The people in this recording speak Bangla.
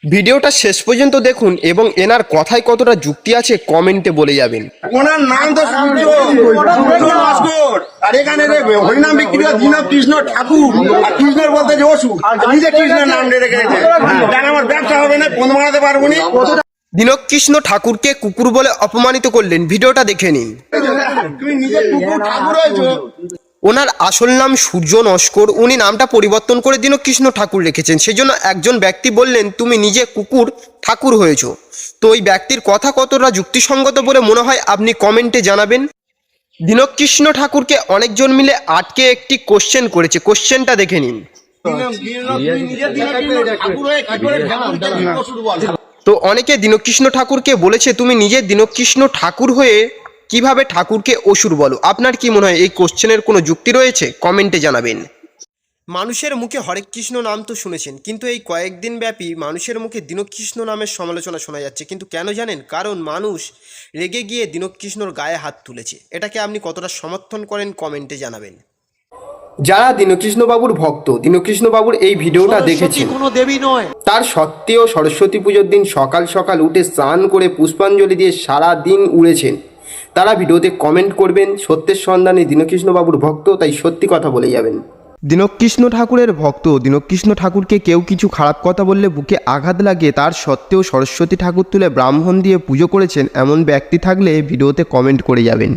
ভিডিওটা শেষ পর্যন্ত দেখুন এবং এনার কথায় কতটা যুক্তি আছে কমেন্টে বলে যাবেন। ওনার নাম তো সূর্য আর এখানে হরিনাম বিক্রি হয় দিনব কৃষ্ণ ঠাকুর আর কৃষ্ণের বলতে যে ওষুধ নিজে কৃষ্ণের নাম রেখে রেখেছে আমার ব্যবসা হবে না বন্ধ বানাতে পারবো না। দীনকৃষ্ণ ঠাকুরকে কুকুর বলে অপমানিত করলেন, ভিডিওটা দেখে নিন। তুমি নিজে কুকুর ঠাকুর হয়েছো। ওনার আসল নাম সূর্য নস্কর, উনি নামটা পরিবর্তন করে দীনকৃষ্ণ ঠাকুর রেখেছেন। সেজন্য একজন ব্যক্তি বললেন তুমি নিজে কুকুর ঠাকুর হয়েছো। তো ওই ব্যক্তির কথা কতটা যুক্তিসঙ্গত বলে মনে হয় আপনি কমেন্টে জানাবেন। দীনকৃষ্ণ ঠাকুরকে অনেকজন মিলে আটকে একটি কোশ্চেন করেছে, কোশ্চেনটা দেখে নিন। তো অনেকে দীনকৃষ্ণ ঠাকুরকে বলেছে তুমি নিজে দীনকৃষ্ণ ঠাকুর হয়ে কিভাবে ঠাকুরকে অসুর বলো। আপনার কি মনে হয় এই কোশ্চেনের কোনো যুক্তি রয়েছে? কমেন্টে জানাবেন। মানুষের মুখে হরে কৃষ্ণ নাম তো শুনেছেন, কিন্তু এই কয়েকদিন ব্যাপী মানুষের মুখে দীনকৃষ্ণ নামের সমালোচনা শোনা যাচ্ছে। কিন্তু কেন জানেন? কারণ মানুষ রেগে গিয়ে দীনকৃষ্ণর গায়ে হাত তুলেছে। এটাকে আপনি কতটা সমর্থন করেন কমেন্টে জানাবেন। যারা দীনকৃষ্ণ বাবুর ভক্ত, দীনকৃষ্ণ বাবুর এই ভিডিওটা দেখেছেন, কোনো দেবী নয়, তার সত্ত্বেও সরস্বতী পুজোর দিন সকাল সকাল উঠে স্নান করে পুষ্পাঞ্জলি দিয়ে সারা দিন উড়েছেন, তারা ভিডিওতে কমেন্ট করবেন সত্যের সন্ধানে দীনকৃষ্ণ বাবুর ভক্ত, তাই সত্যি কথা বলে যাবেন। দীনকৃষ্ণ ঠাকুরের ভক্ত, দীনকৃষ্ণ ঠাকুরকে কেউ কিছু খারাপ কথা বললে বুকে আঘাত লাগে, তার সত্ত্বেও সরস্বতী ঠাকুর তুলে ব্রাহ্মণ দিয়ে পুজো করেছেন এমন ব্যক্তি থাকলে ভিডিওতে কমেন্ট করে যাবেন।